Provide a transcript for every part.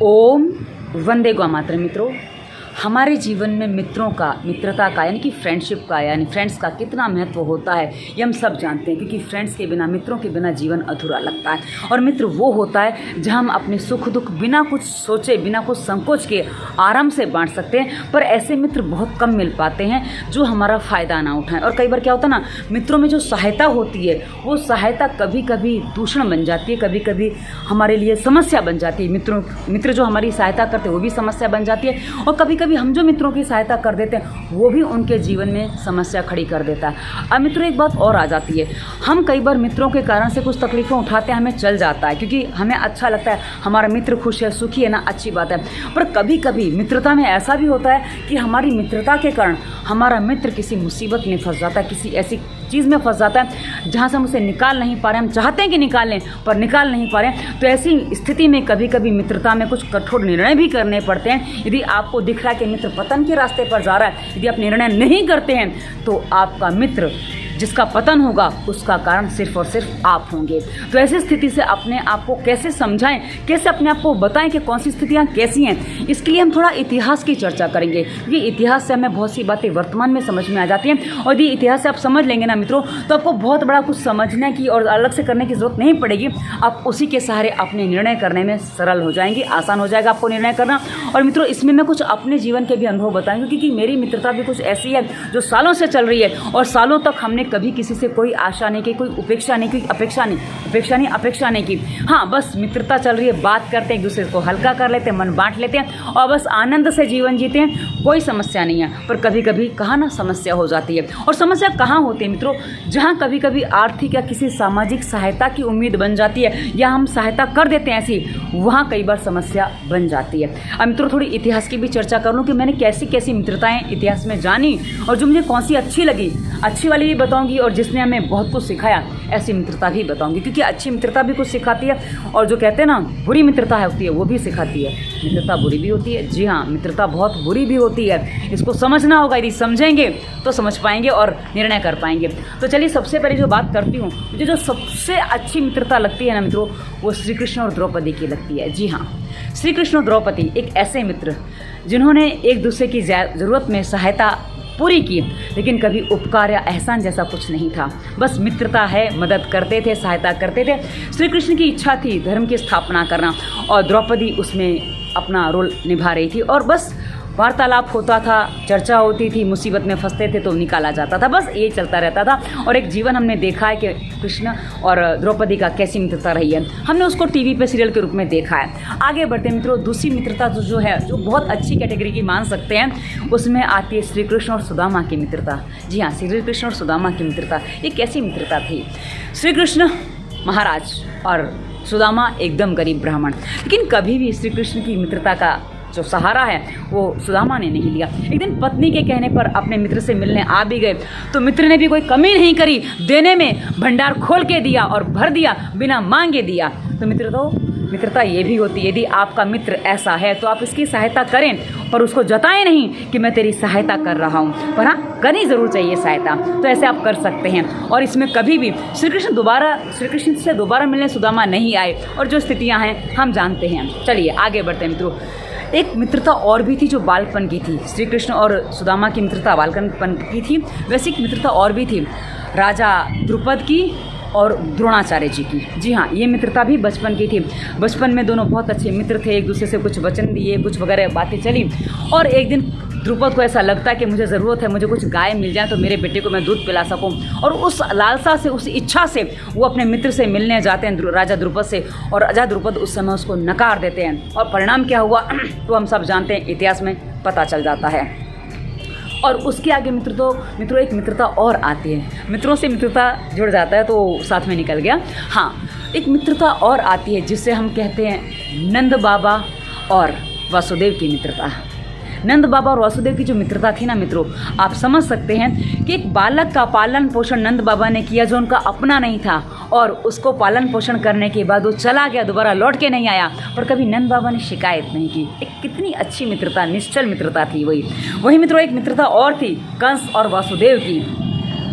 ओम वंदे गौ मातरम। मित्रों, हमारे जीवन में मित्रता का यानी कि फ्रेंडशिप का यानी फ्रेंड्स का कितना महत्व होता है ये हम सब जानते हैं, क्योंकि फ्रेंड्स के बिना, मित्रों के बिना जीवन अधूरा लगता है। और मित्र वो होता है जहां हम अपने सुख दुख बिना कुछ सोचे, बिना कुछ संकोच के आराम से बांट सकते हैं। पर ऐसे मित्र बहुत कम मिल पाते हैं जो हमारा फ़ायदा ना उठाएं। और कई बार क्या होता है ना, मित्रों में जो सहायता होती है वो सहायता कभी कभी दूषण बन जाती है, कभी कभी हमारे लिए समस्या बन जाती है। मित्र जो हमारी सहायता करते हैं वो भी समस्या बन जाती है, और कभी कभी हम जो मित्रों की सहायता कर देते हैं वो भी उनके जीवन में समस्या खड़ी कर देता है। अब मित्रों एक बात और आ जाती है, हम कई बार मित्रों के कारण से कुछ तकलीफ़ें उठाते हैं, हमें चल जाता है क्योंकि हमें अच्छा लगता है, हमारा मित्र खुश है, सुखी है ना, अच्छी बात है। पर कभी कभी मित्रता में ऐसा भी होता है कि हमारी मित्रता के कारण हमारा मित्र किसी मुसीबत में फंस जाता है, किसी ऐसी चीज़ में फंस जाता है जहाँ से हम उसे निकाल नहीं पा रहे। हम चाहते हैं कि निकाल लें पर निकाल नहीं पा रहे। तो ऐसी स्थिति में कभी कभी मित्रता में कुछ कठोर निर्णय भी करने पड़ते हैं। यदि आपको दिख रहा है कि मित्र पतन के रास्ते पर जा रहा है, यदि आप निर्णय नहीं करते हैं तो आपका मित्र जिसका पतन होगा उसका कारण सिर्फ और सिर्फ आप होंगे। तो ऐसी स्थिति से अपने आप को कैसे समझाएं, कैसे अपने आप को बताएं कि कौन सी स्थितियां कैसी हैं, इसके लिए हम थोड़ा इतिहास की चर्चा करेंगे, क्योंकि इतिहास से हमें बहुत सी बातें वर्तमान में समझ में आ जाती हैं। और यदि इतिहास से आप समझ लेंगे ना मित्रों, तो आपको बहुत बड़ा कुछ समझने की और अलग से करने की जरूरत नहीं पड़ेगी। आप उसी के सहारे अपने निर्णय करने में सरल हो जाएंगे, आसान हो जाएगा आपको निर्णय करना। और मित्रों इसमें मैं कुछ अपने जीवन के भी अनुभव बताऊंगी, क्योंकि मेरी मित्रता भी कुछ ऐसी है जो सालों से चल रही है, और सालों तक हमने कभी किसी से कोई आशा नहीं की, कोई उपेक्षा नहीं की, अपेक्षा नहीं की। हाँ, बस मित्रता चल रही है, बात करते हैं, एक दूसरे को हल्का कर लेते हैं, मन बांट लेते हैं और बस आनंद से जीवन जीते हैं, कोई समस्या नहीं है। पर कभी कभी कहाँ ना समस्या हो जाती है। और समस्या कहाँ होती है मित्रों, जहाँ कभी कभी आर्थिक या किसी सामाजिक सहायता की उम्मीद बन जाती है, या हम सहायता कर देते हैं ऐसी, वहाँ कई बार समस्या बन जाती है। अब मित्रों थोड़ी इतिहास की भी चर्चा कर लूँ कि मैंने कैसी कैसी मित्रताएं इतिहास में जानी, और जो मुझे कौन सी अच्छी लगी, अच्छी वाली भी बताऊंगी, और जिसने हमें बहुत कुछ सिखाया ऐसी मित्रता भी बताऊंगी। क्योंकि अच्छी मित्रता भी कुछ सिखाती है, और जो कहते हैं ना बुरी मित्रता होती है वो भी सिखाती है। मित्रता बुरी भी होती है, जी हाँ, मित्रता बहुत बुरी भी होती है। इसको समझना होगा, यदि समझेंगे तो समझ पाएंगे और निर्णय कर पाएंगे। तो चलिए सबसे पहले जो बात करती हूँ, मुझे जो सबसे अच्छी मित्रता लगती है ना मित्रों, वो श्री कृष्ण और द्रौपदी की लगती है। जी हाँ, श्री कृष्ण और द्रौपदी एक ऐसे मित्र जिन्होंने एक दूसरे की ज़रूरत में सहायता पूरी की, लेकिन कभी उपकार या एहसान जैसा कुछ नहीं था। बस मित्रता है, मदद करते थे, सहायता करते थे। श्री कृष्ण की इच्छा थी धर्म की स्थापना करना, और द्रौपदी उसमें अपना रोल निभा रही थी। और बस वार्तालाप होता था, चर्चा होती थी, मुसीबत में फंसते थे तो निकाला जाता था, बस ये चलता रहता था। और एक जीवन हमने देखा है कि कृष्ण और द्रौपदी का कैसी मित्रता रही है, हमने उसको टीवी पे सीरियल के रूप में देखा है। आगे बढ़ते हैं मित्रों, दूसरी मित्रता जो है, जो बहुत अच्छी कैटेगरी की मान सकते हैं, उसमें आती है श्री कृष्ण और सुदामा की मित्रता। जी हाँ, श्री कृष्ण और सुदामा की मित्रता, ये कैसी मित्रता थी। श्री कृष्ण महाराज और सुदामा एकदम गरीब ब्राह्मण, लेकिन कभी भी श्री कृष्ण की मित्रता का जो सहारा है वो सुदामा ने नहीं लिया। एक दिन पत्नी के कहने पर अपने मित्र से मिलने आ भी गए, तो मित्र ने भी कोई कमी नहीं करी, देने में भंडार खोल के दिया और भर दिया, बिना मांगे दिया। तो मित्रता ये भी होती है, यदि आपका मित्र ऐसा है तो आप इसकी सहायता करें, पर उसको जताएं नहीं कि मैं तेरी सहायता कर रहा हूँ, पर हाँ करनी ज़रूर चाहिए सहायता। तो ऐसे आप कर सकते हैं। और इसमें कभी भी श्री कृष्ण से दोबारा मिलने सुदामा नहीं आए, और जो स्थितियाँ हैं हम जानते हैं। चलिए आगे बढ़ते हैं मित्रों। एक मित्रता और भी थी जो बालपन की थी। श्री कृष्ण और सुदामा की मित्रता बालपन की थी, वैसे एक मित्रता और भी थी राजा द्रुपद की और द्रोणाचार्य जी की। जी हाँ, ये मित्रता भी बचपन की थी। बचपन में दोनों बहुत अच्छे मित्र थे, एक दूसरे से कुछ वचन दिए, कुछ वगैरह बातें चली। और एक दिन द्रुपद को ऐसा लगता है कि मुझे ज़रूरत है, मुझे कुछ गाय मिल जाए तो मेरे बेटे को मैं दूध पिला सकूं। और उस लालसा से, उस इच्छा से वो अपने मित्र से मिलने जाते हैं, राजा द्रुपद से, और राजा द्रुपद उस समय उसको नकार देते हैं। और परिणाम क्या हुआ तो हम सब जानते हैं, इतिहास में पता चल जाता है। और उसके आगे मित्रों एक मित्रता और आती है। मित्रों से मित्रता जुड़ जाता है तो साथ में निकल गया। हाँ, एक मित्रता और आती है जिससे हम कहते हैं नंद बाबा और वासुदेव की मित्रता। नंद बाबा और वासुदेव की जो मित्रता थी ना मित्रों, आप समझ सकते हैं कि एक बालक का पालन पोषण नंद बाबा ने किया जो उनका अपना नहीं था, और उसको पालन पोषण करने के बाद वो चला गया, दोबारा लौट के नहीं आया, पर कभी नंद बाबा ने शिकायत नहीं की। एक कितनी अच्छी मित्रता, निश्चल मित्रता थी। वही मित्रों एक मित्रता और थी कंस और वासुदेव की।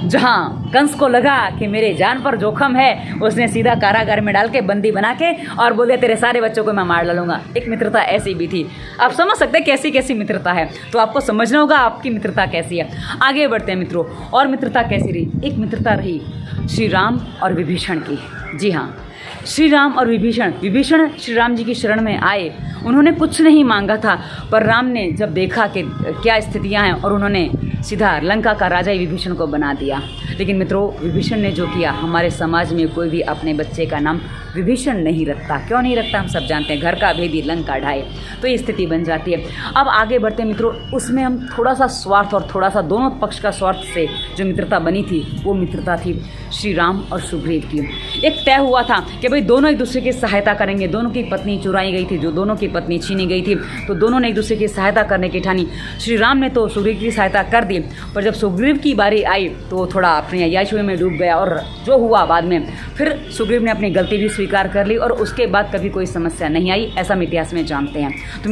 जहाँ कंस को लगा कि मेरे जान पर जोखम है, उसने सीधा कारागार में डाल के बंदी बना के और बोल दिया तेरे सारे बच्चों को मैं मार डालूंगा। एक मित्रता ऐसी भी थी। आप समझ सकते हैं कैसी कैसी मित्रता है, तो आपको समझना होगा आपकी मित्रता कैसी है। आगे बढ़ते हैं मित्रों, और मित्रता कैसी रही। एक मित्रता रही श्री राम और विभीषण की। जी हाँ, श्री राम और विभीषण श्री राम जी की शरण में आए। उन्होंने कुछ नहीं मांगा था, पर राम ने जब देखा कि क्या स्थितियां हैं, और उन्होंने सीधा लंका का राजा ही विभीषण को बना दिया। लेकिन मित्रों, विभीषण ने जो किया, हमारे समाज में कोई भी अपने बच्चे का नाम विभीषण नहीं रखता। क्यों नहीं रखता हम सब जानते हैं, घर का भेदी लंका ढाए, तो ये स्थिति बन जाती है। अब आगे बढ़ते हैं मित्रों, उसमें हम थोड़ा सा स्वार्थ और थोड़ा सा दोनों पक्ष का स्वार्थ से जो मित्रता बनी थी, वो मित्रता थी श्री राम और सुग्रीव की। एक तय हुआ था कि भाई दोनों एक दूसरे की सहायता करेंगे। दोनों की पत्नी चुराई गई थी, जो दोनों की पत्नी छीनी गई थी, तो दोनों ने एक दूसरे की सहायता करने की ठानी। श्री राम ने तो सुग्रीव की सहायता कर दी, पर जब सुग्रीव की बारी आई तो थोड़ा अपनी अय्याशी में डूब गया, और जो हुआ बाद में फिर सुग्रीव ने अपनी गलती भी स्वीकार कर ली, और उसके बाद कभी कोई समस्या नहीं आई, ऐसा हम इतिहास में जानते हैं। तो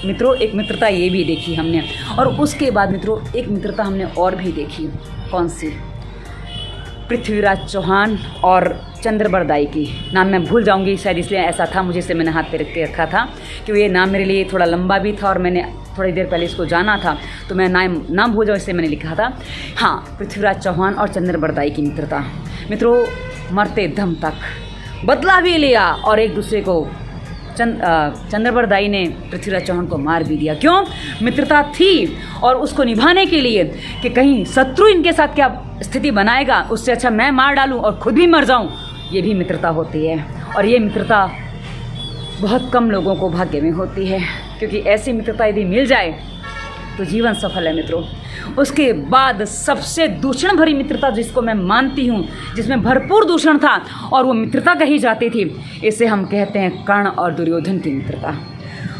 मित्रों एक मित्रता ये भी देखी हमने, और उसके बाद मित्रों एक मित्रता हमने और भी देखी। कौन सी? पृथ्वीराज चौहान और चंद्रबरदाई की। नाम मैं भूल जाऊंगी शायद, इसलिए ऐसा था, मुझे इसे मैंने हाथ पे रख के रखा था कि ये नाम मेरे लिए थोड़ा लंबा भी था और मैंने थोड़ी देर पहले इसको जाना था, तो मैं नाम भूल जाऊँ इसलिए मैंने लिखा था। हाँ, पृथ्वीराज चौहान और चंद्रबरदाई की मित्रता। मित्रों, मरते दम तक बदला भी लिया, और एक दूसरे को चंद्रबरदाई ने पृथ्वीराज चौहान को मार भी दिया। क्यों? मित्रता थी, और उसको निभाने के लिए कि कहीं शत्रु इनके साथ क्या स्थिति बनाएगा, उससे अच्छा मैं मार डालूं और खुद भी मर जाऊं। ये भी मित्रता होती है, और ये मित्रता बहुत कम लोगों को भाग्य में होती है, क्योंकि ऐसी मित्रता यदि मिल जाए तो जीवन सफल है मित्रों। उसके बाद सबसे दूषण भरी मित्रता जिसको मैं मानती हूँ, जिसमें भरपूर दूषण था और वो मित्रता कही जाती थी, इसे हम कहते हैं कर्ण और दुर्योधन की मित्रता।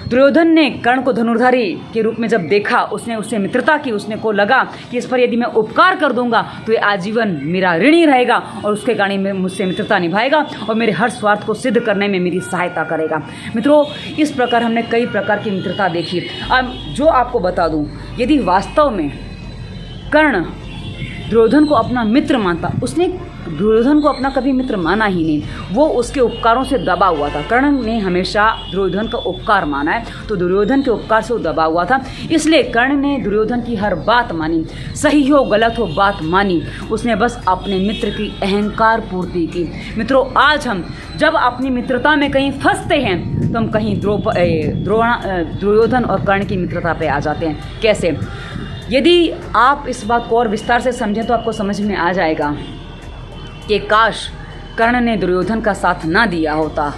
दुर्योधन ने कर्ण को धनुर्धारी के रूप में जब देखा, उसने उससे मित्रता की। उसने को लगा कि इस पर यदि मैं उपकार कर दूंगा तो ये आजीवन मेरा ऋणी रहेगा, और उसके कारण मुझसे मित्रता निभाएगा और मेरे हर स्वार्थ को सिद्ध करने में मेरी सहायता करेगा। मित्रों, इस प्रकार हमने कई प्रकार की मित्रता देखी। अब जो आपको बता दूं, यदि वास्तव में कर्ण दुर्योधन को अपना मित्र मानता, उसने दुर्योधन को अपना कभी मित्र माना ही नहीं। वो उसके उपकारों से दबा हुआ था। कर्ण ने हमेशा दुर्योधन का उपकार माना है, तो दुर्योधन के उपकार से वो दबा हुआ था। इसलिए कर्ण ने दुर्योधन की हर बात मानी, सही हो गलत हो बात मानी। उसने बस अपने मित्र की अहंकार पूर्ति की। मित्रों, आज हम जब अपनी मित्रता में कहीं फंसते हैं तो हम कहीं दुर्योधन और कर्ण की मित्रता पे आ जाते हैं। कैसे? यदि आप इस बात को और विस्तार से समझें तो आपको समझ में आ जाएगा कि काश कर्ण ने दुर्योधन का साथ ना दिया होता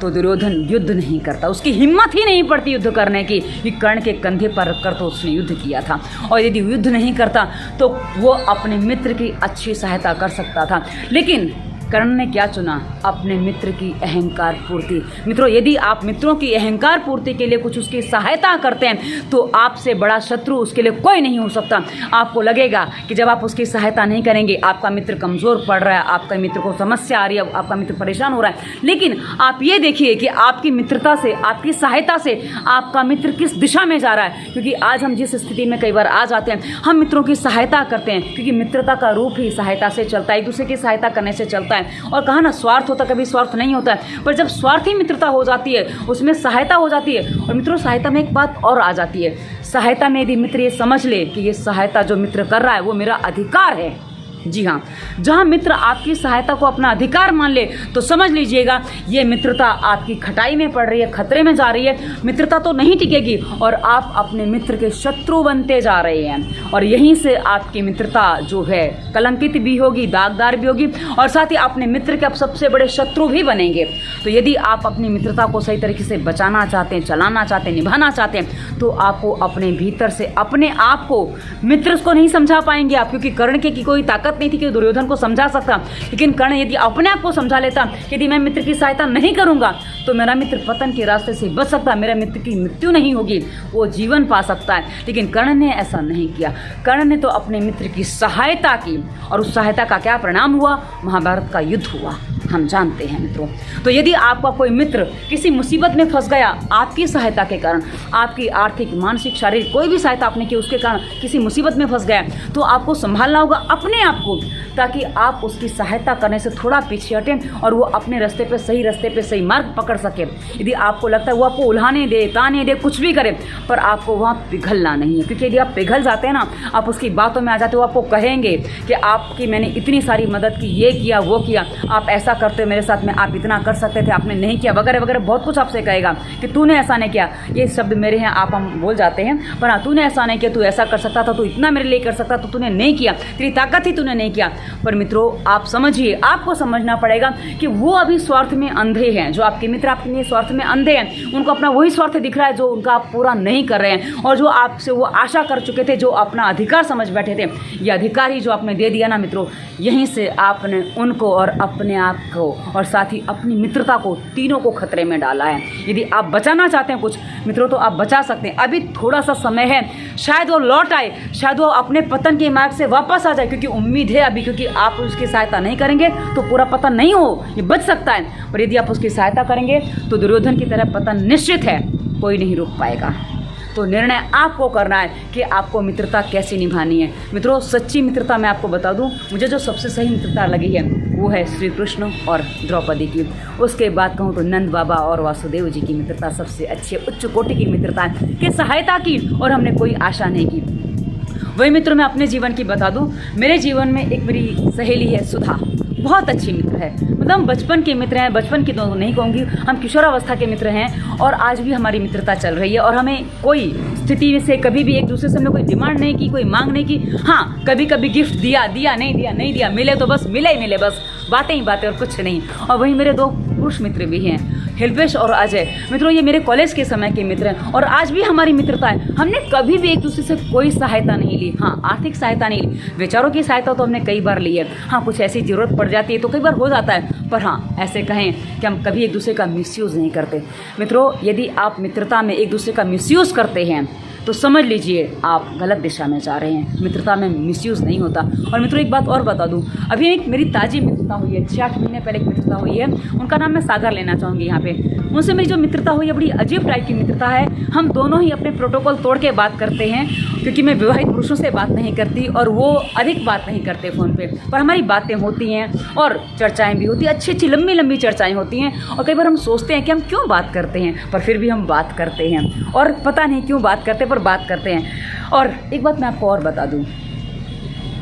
तो दुर्योधन युद्ध नहीं करता। उसकी हिम्मत ही नहीं पड़ती युद्ध करने की, कि कर्ण के कंधे पर रखकर तो उसने युद्ध किया था। और यदि युद्ध नहीं करता तो वो अपने मित्र की अच्छी सहायता कर सकता था। लेकिन कर्ण ने क्या चुना? अपने मित्र की अहंकार पूर्ति। मित्रों, यदि आप मित्रों की अहंकार पूर्ति के लिए कुछ उसकी सहायता करते हैं तो आपसे बड़ा शत्रु उसके लिए कोई नहीं हो सकता। आपको लगेगा कि जब आप उसकी सहायता नहीं करेंगे, आपका मित्र कमज़ोर पड़ रहा है, आपका मित्र को समस्या आ रही है, आपका मित्र परेशान हो रहा है। लेकिन आप ये देखिए कि आपकी मित्रता से, आपकी सहायता से आपका मित्र किस दिशा में जा रहा है। क्योंकि आज हम जिस स्थिति में कई बार आ जाते हैं, हम मित्रों की सहायता करते हैं, क्योंकि मित्रता का रूप ही सहायता से चलता है, एक दूसरे की सहायता करने से चलता है। और कहा ना, स्वार्थ होता कभी स्वार्थ नहीं होता है, पर जब स्वार्थी मित्रता हो जाती है, उसमें सहायता हो जाती है। और मित्रों, सहायता में एक बात और आ जाती है। सहायता में यदि मित्र ये समझ ले कि ये सहायता जो मित्र कर रहा है वो मेरा अधिकार है। जी हाँ, जहाँ मित्र आपकी सहायता को अपना अधिकार मान ले तो समझ लीजिएगा ये मित्रता आपकी खटाई में पड़ रही है, खतरे में जा रही है। मित्रता तो नहीं टिकेगी और आप अपने मित्र के शत्रु बनते जा रहे हैं, और यहीं से आपकी मित्रता जो है कलंकित भी होगी, दागदार भी होगी, और साथ ही अपने मित्र के आप सबसे बड़े शत्रु भी बनेंगे। तो यदि आप अपनी मित्रता को सही तरीके से बचाना चाहते हैं, चलाना चाहते हैं, निभाना चाहते हैं, तो आपको अपने भीतर से अपने आप को, मित्र को नहीं समझा पाएंगे आप, क्योंकि कर्ण की कोई ताकत नहीं थी कि दुर्योधन को समझा सकता। लेकिन कर्ण यदि अपने आप को समझा लेता, यदि मैं मित्र की सहायता नहीं करूंगा तो मेरा मित्र पतन के रास्ते से बच सकता, मेरा मित्र की मृत्यु नहीं होगी, वो जीवन पा सकता है। लेकिन कर्ण ने ऐसा नहीं किया। कर्ण ने तो अपने मित्र की सहायता की, और उस सहायता का क्या परिणाम हुआ? महाभारत का युद्ध हुआ। हम जानते हैं मित्रों। तो यदि आपका कोई मित्र किसी मुसीबत में फंस गया आपकी सहायता के कारण, आपकी आर्थिक, मानसिक, शारीरिक कोई भी सहायता आपने की उसके कारण किसी मुसीबत में फंस गया, तो आपको संभालना होगा अपने आप को, ताकि आप उसकी सहायता करने से थोड़ा पीछे हटें और वो अपने रास्ते पे सही मार्ग पकड़ सके। यदि आपको लगता है वो आपको उल्हाने दे, ताने दे, कुछ भी करे, पर आपको वहाँ पिघलना नहीं है, क्योंकि यदि आप पिघल जाते हैं ना, आप उसकी बातों में आ जाते हो, आपको कहेंगे कि आपकी मैंने इतनी सारी मदद की, ये किया, वो किया, आप ऐसा करते हो मेरे साथ में, आप इतना कर सकते थे, आपने नहीं किया, वगैरह वगैरह बहुत कुछ आपसे कहेगा कि तूने ऐसा नहीं किया। ये शब्द मेरे हैं, आप हम बोल जाते हैं, पर हाँ, तूने ऐसा नहीं किया, तू ऐसा कर सकता था, तू इतना मेरे लिए कर सकता, तो तूने नहीं किया, तेरी ताकत थी, तूने नहीं किया। पर मित्रों आप समझिए, आपको समझना पड़ेगा कि वो अभी स्वार्थ में अंधे हैं। जो आपके मित्र आपके लिए स्वार्थ में अंधे हैं, उनको अपना वही स्वार्थ दिख रहा है जो उनका आप पूरा नहीं कर रहे हैं, और जो आपसे वो आशा कर चुके थे, जो अपना अधिकार समझ बैठे थे, ये अधिकार ही जो आपने दे दिया ना मित्रों, यहीं से आपने उनको और अपने आप को और साथ ही अपनी मित्रता को, तीनों को खतरे में डाला है। यदि आप बचाना चाहते हैं कुछ मित्रों, तो आप बचा सकते हैं। अभी थोड़ा सा समय है, शायद वो लौट आए, शायद वो अपने पतन के मार्ग से वापस आ जाए, क्योंकि उम्मीद है अभी, क्योंकि आप उसकी सहायता नहीं करेंगे तो पूरा पतन नहीं हो, ये बच सकता है। पर यदि आप उसकी सहायता करेंगे तो दुर्योधन की तरह पतन निश्चित है, कोई नहीं रोक पाएगा। तो निर्णय आपको करना है कि आपको मित्रता कैसी निभानी है। मित्रों सच्ची मित्रता मैं आपको बता दूं, मुझे जो सबसे सही मित्रता लगी है वो है श्री कृष्ण और द्रौपदी की। उसके बाद कहूँ तो नंद बाबा और वासुदेव जी की मित्रता सबसे अच्छी, उच्च कोटि की मित्रता है कि सहायता की और हमने कोई आशा नहीं की। वही मित्रों मैं अपने जीवन की बता दूं, मेरे जीवन में एक मेरी सहेली है सुधा, बहुत अच्छी मित्र है। मतलब हम बचपन के मित्र हैं, बचपन की तो नहीं कहूँगी, हम किशोरावस्था के मित्र हैं, और आज भी हमारी मित्रता चल रही है। और हमें कोई स्थिति से कभी भी एक दूसरे से हमने कोई डिमांड नहीं की, कोई मांग नहीं की। हाँ, कभी कभी गिफ्ट दिया, नहीं दिया, मिले तो बस मिले बस, बातें ही बातें और कुछ नहीं। और वहीं मेरे दो पुरुष मित्र भी हैं, हिल्पेश और अजय। मित्रों ये मेरे कॉलेज के समय के मित्र हैं और आज भी हमारी मित्रता है। हमने कभी भी एक दूसरे से कोई सहायता नहीं ली, हाँ आर्थिक सहायता नहीं ली, विचारों की सहायता तो हमने कई बार ली है। हाँ कुछ ऐसी ज़रूरत पड़ जाती है तो कई बार हो जाता है, पर हाँ ऐसे कहें कि हम कभी एक दूसरे का मिसयूज़ नहीं करते। मित्रों यदि आप मित्रता में एक दूसरे का मिसयूज़ करते हैं तो समझ लीजिए आप गलत दिशा में जा रहे हैं। मित्रता में मिसयूज़ नहीं होता। और मित्रों एक बात और बता दूं, अभी एक मेरी ताज़ी मित्रता हुई है, 6-8 महीने पहले एक मित्रता हुई है, उनका नाम मैं सागर लेना चाहूँगी यहाँ पे। उनसे मेरी जो मित्रता हुई है बड़ी अजीब टाइप की मित्रता है। हम दोनों ही अपने प्रोटोकॉल तोड़ के बात करते हैं, क्योंकि मैं विवाहित पुरुषों से बात नहीं करती और वो अधिक बात नहीं करते फ़ोन पर हमारी बातें होती हैं और चर्चाएँ भी होती हैं, अच्छी लंबी चर्चाएँ होती हैं। और कई बार हम सोचते हैं कि हम क्यों बात करते हैं, पर फिर भी हम बात करते हैं और पता नहीं क्यों बात करते बात करते हैं। और एक बात मैं आपको और बता दूं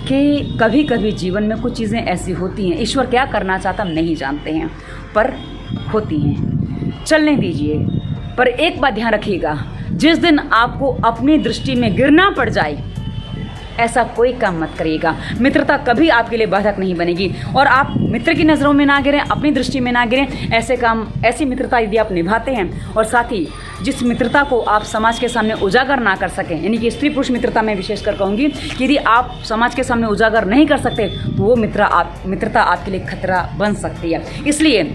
कि कभी कभी जीवन में कुछ चीज़ें ऐसी होती हैं, ईश्वर क्या करना चाहता हम नहीं जानते हैं, पर होती हैं, चलने दीजिए। पर एक बात ध्यान रखिएगा, जिस दिन आपको अपनी दृष्टि में गिरना पड़ जाए ऐसा कोई काम मत करिएगा। मित्रता कभी आपके लिए बाधक नहीं बनेगी और आप मित्र की नज़रों में ना गिरें, अपनी दृष्टि में ना गिरें। ऐसे काम, ऐसी मित्रता यदि आप निभाते हैं और साथ ही जिस मित्रता को आप समाज के सामने उजागर ना कर सकें, यानी कि स्त्री पुरुष मित्रता में विशेषकर कहूँगी कि यदि आप समाज के सामने उजागर नहीं कर सकते तो वो मित्रता आपके लिए खतरा बन सकती है। इसलिए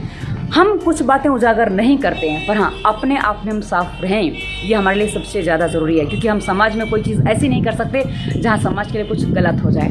हम कुछ बातें उजागर नहीं करते हैं, पर हाँ अपने आप में हम साफ रहें, ये हमारे लिए सबसे ज़्यादा ज़रूरी है, क्योंकि हम समाज में कोई चीज़ ऐसी नहीं कर सकते जहाँ समाज के लिए कुछ गलत हो जाए।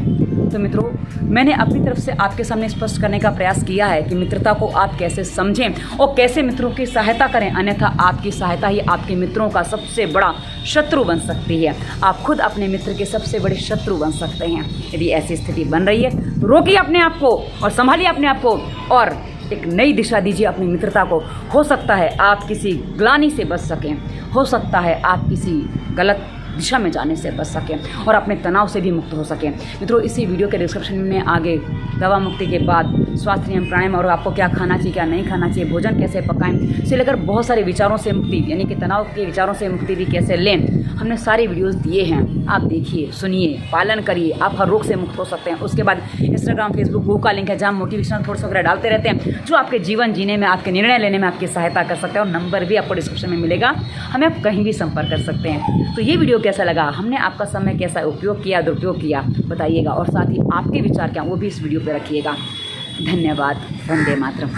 तो मित्रों मैंने अपनी तरफ से आपके सामने स्पष्ट करने का प्रयास किया है कि मित्रता को आप कैसे समझें और कैसे मित्रों की सहायता करें, अन्यथा आपकी सहायता ही आपके मित्रों का सबसे बड़ा शत्रु बन सकती है। आप खुद अपने मित्र के सबसे बड़े शत्रु बन सकते हैं। यदि ऐसी स्थिति बन रही है तो रोकिए अपने आप को और संभालिए अपने आप को और एक नई दिशा दीजिए अपनी मित्रता को। हो सकता है आप किसी ग्लानि से बच सकें, हो सकता है आप किसी गलत दिशा में जाने से बच सकें और अपने तनाव से भी मुक्त हो सकें। मित्रों इसी वीडियो के डिस्क्रिप्शन में आगे दवा मुक्ति के बाद स्वास्थ्य नियम, प्राणायाम और आपको क्या खाना चाहिए क्या नहीं खाना चाहिए, भोजन कैसे पकाएं से लेकर बहुत सारे विचारों से मुक्ति, यानी कि तनाव के विचारों से मुक्ति भी कैसे लें, हमने सारे वीडियोस दिए हैं। आप देखिए, सुनिए, पालन करिए, आप हर रोग से मुक्त हो सकते हैं। उसके बाद इंस्टाग्राम, फेसबुक, गूगल का लिंक है जहाँ मोटिवेशनल थॉट्स वगैरह डालते रहते हैं जो आपके जीवन जीने में, आपके निर्णय लेने में आपकी सहायता कर सकते हैं। और नंबर भी आपको डिस्क्रिप्शन में मिलेगा, हमें आप कहीं भी संपर्क कर सकते हैं। तो ये वीडियो कैसा लगा, हमने आपका समय कैसा उपयोग किया, दुरुपयोग किया, बताइएगा और साथ ही आपके विचार क्या वो भी इस वीडियो पर रखिएगा। धन्यवाद। वंदे मातरम।